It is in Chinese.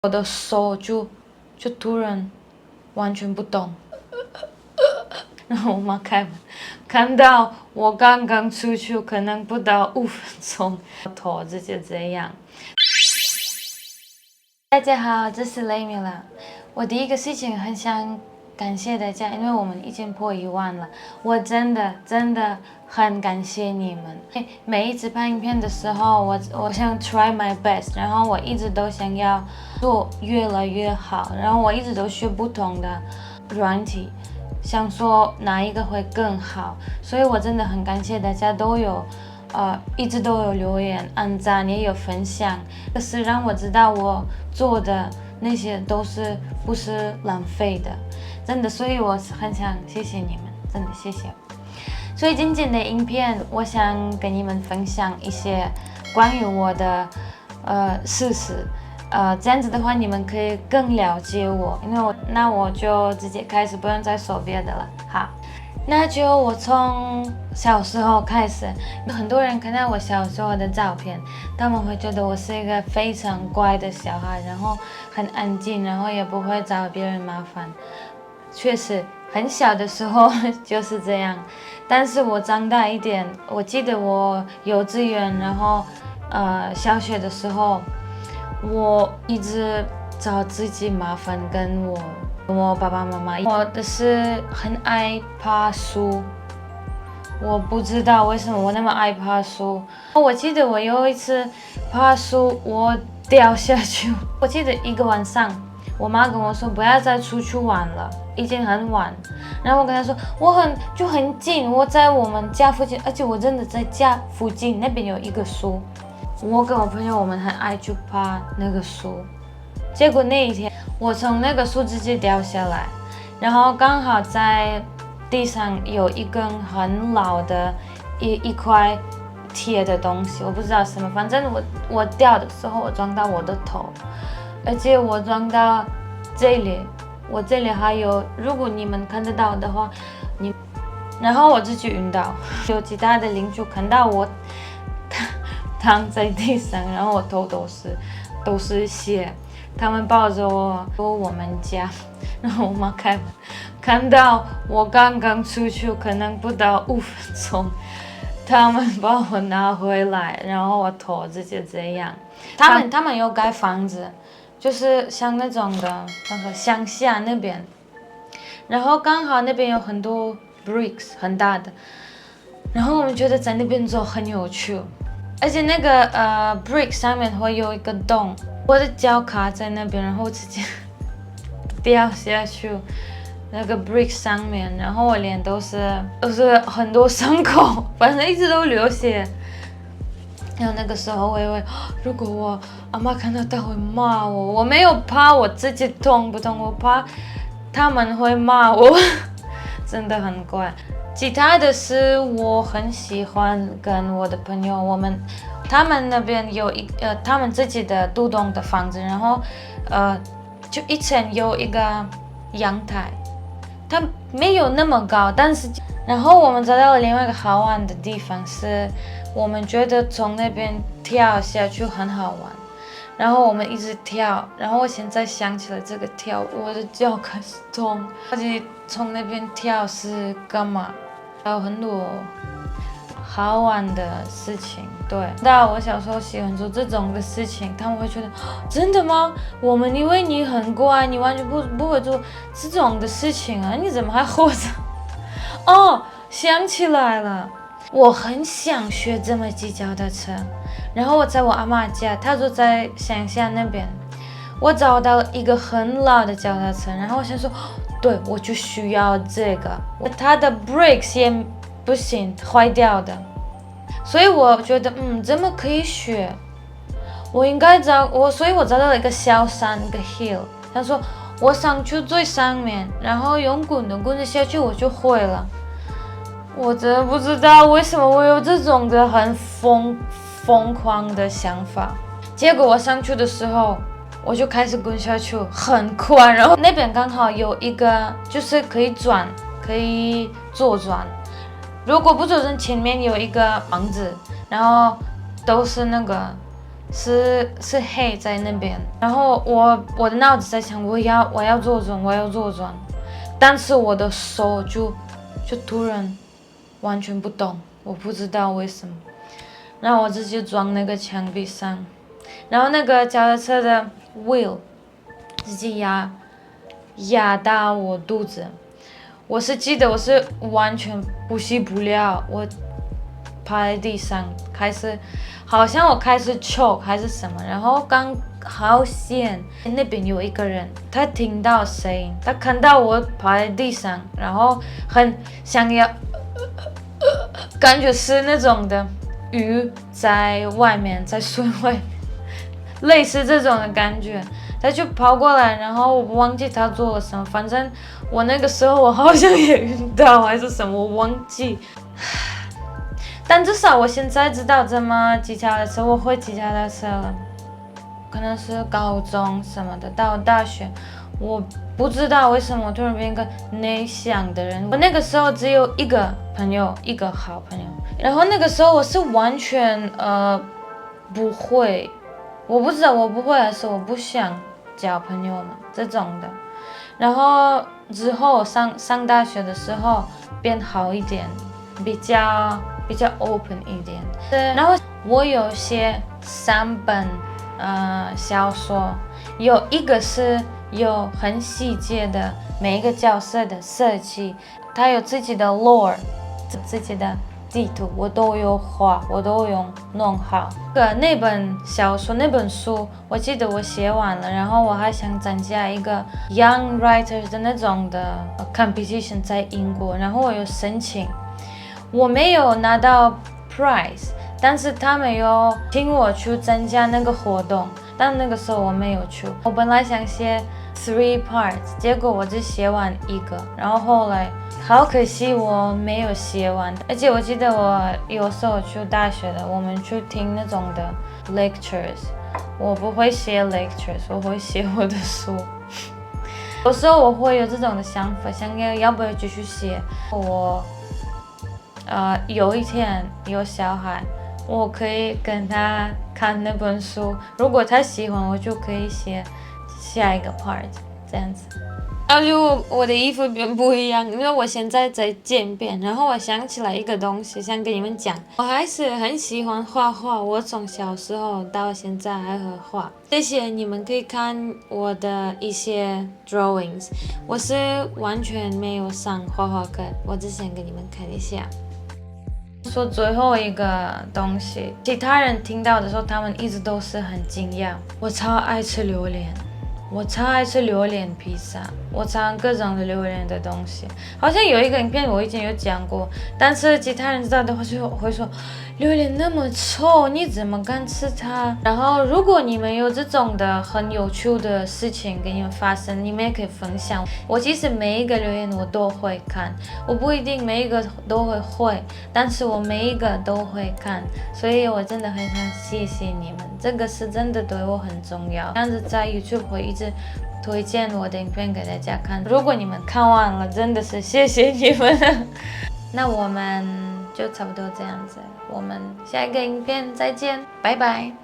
我的手就突然完全不动，然后我妈开门，看到我刚刚出去，可能不到5分钟，头直接这样。大家好，这是雷米了。我第一个事情很想感谢大家，因为我们已经破1万了，我真的很感谢你们。每一次拍影片的时候，我想 try my best， 然后我一直都想要做越来越好，然后我一直都学不同的软体，想说哪一个会更好，所以我真的很感谢大家都有。一直都有留言、按赞，也有分享，可是让我知道我做的那些不是浪费的，真的，所以我很想谢谢你们，真的谢谢。所以今天的影片，我想跟你们分享一些关于我的事实，这样子的话你们可以更了解我，因为我就直接开始，不用再说别的了。好。那就我从小时候开始，很多人看到我小时候的照片，他们会觉得我是一个非常乖的小孩，然后很安静，然后也不会找别人麻烦。确实，很小的时候就是这样。但是我长大一点，我记得我幼稚园，然后小学的时候，我一直找自己麻烦，跟我爸爸妈妈，我的是很爱爬树，我不知道为什么我那么爱爬树。我记得我有一次爬树，我掉下去。我记得一个晚上，我妈跟我说不要再出去玩了，已经很晚。然后我跟她说就很近，我在我们家附近，而且我真的在家附近那边有一个树。我跟我朋友我们很爱去爬那个树，结果那一天。我从那个树直接掉下来，然后刚好在地上有一根很老的一块铁的东西，我不知道什么，反正我掉的时候我撞到我的头，而且我撞到这里，我这里还有，如果你们看得到的话，然后我自己晕倒，有其他的邻居看到我躺在地上，然后我头都是血。他们抱着我们家，然后我妈开门，看到我刚刚出去，可能不到5分钟，他们把我拿回来，然后我头直接这样。他们有盖房子，就是像那种的，乡下那边，然后刚好那边有很多 bricks 很大的，然后我们觉得在那边走很有趣，而且那个brick 上面会有一个洞。我的脚卡在那边，然后直接掉下去那个 brick 上面，然后我脸都是很多伤口，反正一直都流血。然后那个时候我以为，如果我阿妈看到，她会骂我。我没有怕我自己痛不痛，我怕他们会骂我，真的很怪。其他的是我很喜欢跟我的朋友，他们那边有他们自己的独栋的房子，然后就一层有一个阳台，它没有那么高，但是然后我们找到了另外一个好玩的地方，是我们觉得从那边跳下去很好玩，然后我们一直跳，然后我现在想起来这个跳，我的脚开始痛，而且从那边跳是干嘛？还有很多好玩的事情，对。那我小时候喜欢做这种的事情，他们会觉得真的吗？我们以为你很乖，你完全不会做这种的事情啊，你怎么还活着？哦，想起来了，我很想学怎么骑脚踏车，然后我在我阿嬷家，她住在乡下那边，我找到一个很老的脚踏车，然后我想说，对，我就需要这个，它的 brakes 也不行，坏掉的，所以我觉得，怎么可以学？所以我找到了一个小山，一个 hill， 他说我上去最上面，然后用滚的下去，我就会了。我真的不知道为什么我有这种的很疯狂的想法。结果我上去的时候，我就开始滚下去，很快，然后那边刚好有一个就是可以转，可以左转。如果不左转，前面有一个房子，然后都是那个是黑在那边，然后我的脑子在想我要左转，但是我的手就突然完全不动，我不知道为什么，然后我直接撞那个墙壁上，然后那个脚踏车的 wheel 直接压到我肚子，我是记得我是完全呼吸不了，我趴在地上好像我开始choke还是什么，然后刚好险那边有一个人，他听到声音，他看到我趴在地上，然后很想要，感觉是那种的鱼在外面，在水外，类似这种的感觉。他就跑过来，然后我忘记他做了什么，反正我那个时候我好像也晕倒还是什么，我忘记。但至少我现在知道怎么骑脚踏车，我会骑脚踏车了。可能是高中什么的，到大学，我不知道为什么我突然变一个内向的人。我那个时候只有一个朋友，一个好朋友。然后那个时候我是完全不会，我不知道我不会还是我不想交朋友们这种的。然后之后上大学的时候变好一点，比较 open 一点。然后我有写3本小说，有一个是有很细节的每一个角色的设计，它有自己的 lore， 自己的地图，我都有画，我都有弄好。那本小说那本书，我记得我写完了，然后我还想参加一个 Young Writers 的那种的 competition 在英国，然后我有申请，我没有拿到 prize。但是他们有请我去参加那个活动，但那个时候我没有去。我本来想写3 parts， 结果我只写完1个，然后后来好可惜我没有写完。而且我记得我有时候去大学的，我们去听那种的 lectures， 我不会写 lectures， 我会写我的书。有时候我会有这种的想法，想要不要继续写。我有一天有小孩，我可以跟他看那本书，如果他喜欢，我就可以写下一个 part 这样子。就我的衣服变不一样，因为我现在在渐变，然后我想起来一个东西，想跟你们讲，我还是很喜欢画画，我从小时候到现在还会画。这些你们可以看我的一些 drawings， 我是完全没有上画画课，我只想给你们看一下。说最后一个东西，其他人听到的时候，他们一直都是很惊讶。我超爱吃榴莲，我超爱吃榴莲披萨，我尝各种的榴莲的东西。好像有一个影片我以前有讲过，但是其他人知道的话就会说，榴莲那么臭，你怎么敢吃它？然后如果你们有这种的很有趣的事情给你们发生，你们也可以分享。我其实每一个留言我都会看，我不一定每一个都会，但是我每一个都会看，所以我真的很想谢谢你们，这个是真的对我很重要。这样子在 YouTube 会一直推荐我的影片给大家看，如果你们看完了，真的是谢谢你们。那我们就差不多这样子，我们下一个影片再见，拜拜。